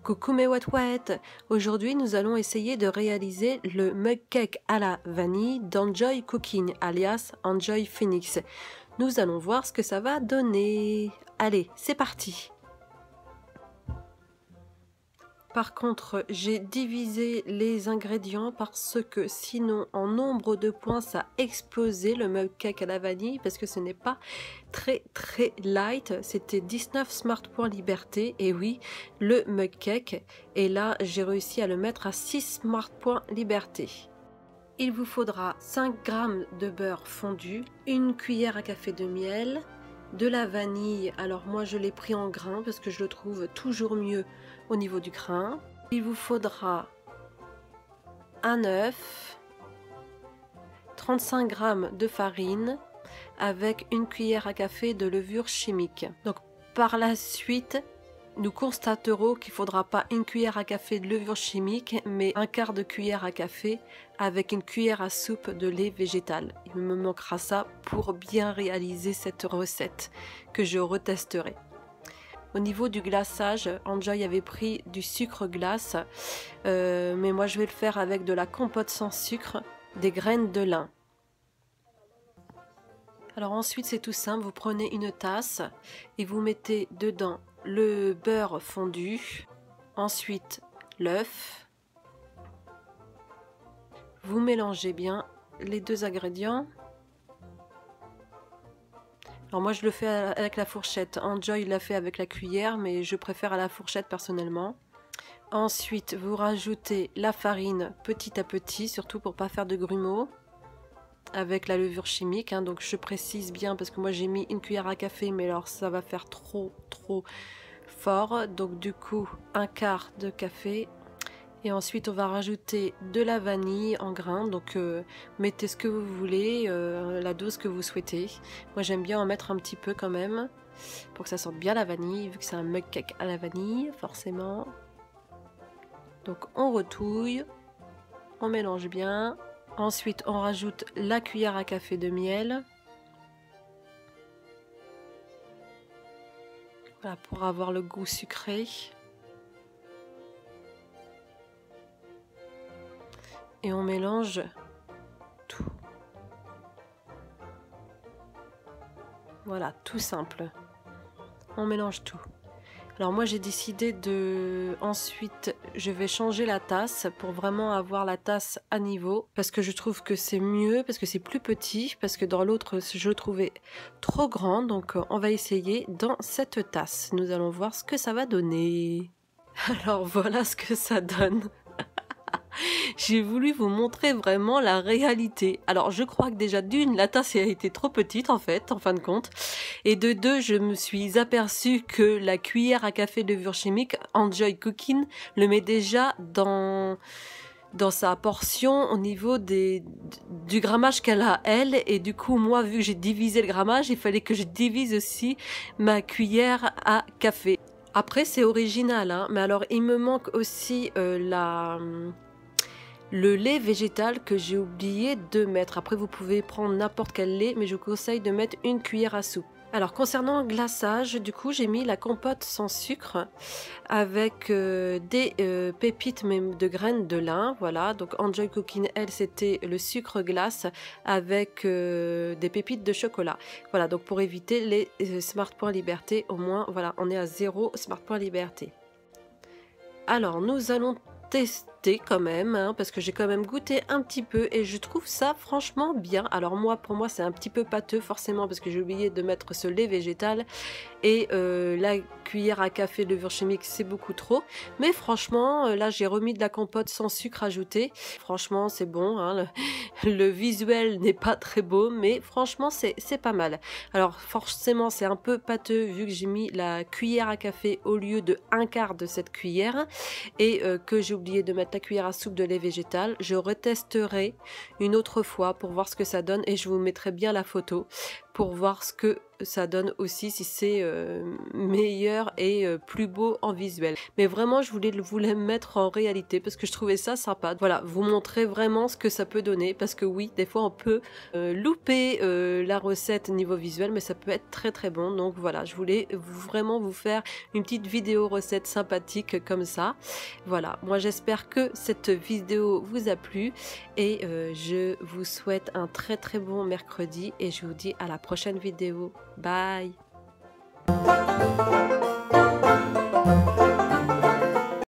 Coucou mes ouate-ouate. Aujourd'hui nous allons essayer de réaliser le mug cake à la vanille d'Enjoy Cooking alias Enjoy Phoenix. Nous allons voir ce que ça va donner. Allez, c'est parti. Par contre, j'ai divisé les ingrédients parce que sinon, en nombre de points, ça a explosé le mug cake à la vanille parce que ce n'est pas très light. C'était 19 smart points liberté. Et oui, le mug cake. Et là, j'ai réussi à le mettre à 6 smart points liberté. Il vous faudra 5 g de beurre fondu, une cuillère à café de miel, de la vanille. Alors moi, je l'ai pris en grains parce que je le trouve toujours mieux au niveau du grain. Il vous faudra un œuf, 35 g de farine avec une cuillère à café de levure chimique. Donc par la suite, nous constaterons qu'il ne faudra pas une cuillère à café de levure chimique, mais un quart de cuillère à café avec une cuillère à soupe de lait végétal. Il me manquera ça pour bien réaliser cette recette que je retesterai. Au niveau du glaçage, Enjoy avait pris du sucre glace, mais moi je vais le faire avec de la compote sans sucre, des graines de lin. Alors ensuite c'est tout simple, vous prenez une tasse et vous mettez dedans le beurre fondu, ensuite l'œuf. Vous mélangez bien les deux ingrédients. Alors moi je le fais avec la fourchette, Enjoy l'a fait avec la cuillère, mais je préfère à la fourchette personnellement. Ensuite vous rajoutez la farine petit à petit, surtout pour pas faire de grumeaux, avec la levure chimique, hein. Donc je précise bien parce que moi j'ai mis une cuillère à café, mais alors ça va faire trop fort, donc du coup un quart de café. Et ensuite on va rajouter de la vanille en grains, donc mettez ce que vous voulez, la dose que vous souhaitez. Moi j'aime bien en mettre un petit peu quand même, pour que ça sente bien la vanille, vu que c'est un mug cake à la vanille, forcément. Donc on retouille, on mélange bien. Ensuite on rajoute la cuillère à café de miel. Voilà, pour avoir le goût sucré. Et on mélange tout. Voilà, tout simple. On mélange tout. Alors moi j'ai décidé de... Ensuite, je vais changer la tasse pour vraiment avoir la tasse à niveau. Parce que je trouve que c'est mieux, parce que c'est plus petit. Parce que dans l'autre, je le trouvais trop grand. Donc on va essayer dans cette tasse. Nous allons voir ce que ça va donner. Alors voilà ce que ça donne. J'ai voulu vous montrer vraiment la réalité. Alors je crois que déjà d'une, la tasse a été trop petite en fait, en fin de compte. Et de deux, je me suis aperçue que la cuillère à café de levure chimique, Enjoy Cooking, le met déjà dans sa portion au niveau du grammage qu'elle a elle. Et du coup moi, vu que j'ai divisé le grammage, il fallait que je divise aussi ma cuillère à café. Après c'est original, hein, mais alors il me manque aussi le lait végétal que j'ai oublié de mettre. Après vous pouvez prendre n'importe quel lait, mais je vous conseille de mettre une cuillère à soupe. Alors concernant le glaçage, du coup j'ai mis la compote sans sucre avec des pépites même de graines de lin. Voilà, donc Enjoy Cooking, elle, c'était le sucre glace avec des pépites de chocolat. Voilà, donc pour éviter les smart points liberté, au moins voilà, on est à 0 smart points liberté. Alors nous allons tester quand même, hein, parce que j'ai quand même goûté un petit peu et je trouve ça franchement bien. Alors moi, pour moi c'est un petit peu pâteux forcément parce que j'ai oublié de mettre ce lait végétal et la cuillère à café de levure chimique c'est beaucoup trop, mais franchement là j'ai remis de la compote sans sucre ajouté. Franchement c'est bon, hein, le visuel n'est pas très beau, mais franchement c'est pas mal. Alors forcément c'est un peu pâteux vu que j'ai mis la cuillère à café au lieu de un quart de cette cuillère et que j'ai oublié de mettre la cuillère à soupe de lait végétal. Je retesterai une autre fois pour voir ce que ça donne et je vous mettrai bien la photo pour voir ce que ça donne aussi, si c'est meilleur et plus beau en visuel. Mais vraiment, je voulais vous les mettre en réalité parce que je trouvais ça sympa. Voilà, vous montrer vraiment ce que ça peut donner, parce que oui, des fois on peut louper la recette niveau visuel, mais ça peut être très très bon. Donc voilà, je voulais vraiment vous faire une petite vidéo recette sympathique comme ça. Voilà, moi j'espère que cette vidéo vous a plu et je vous souhaite un très très bon mercredi et je vous dis à la prochaine vidéo. Bye.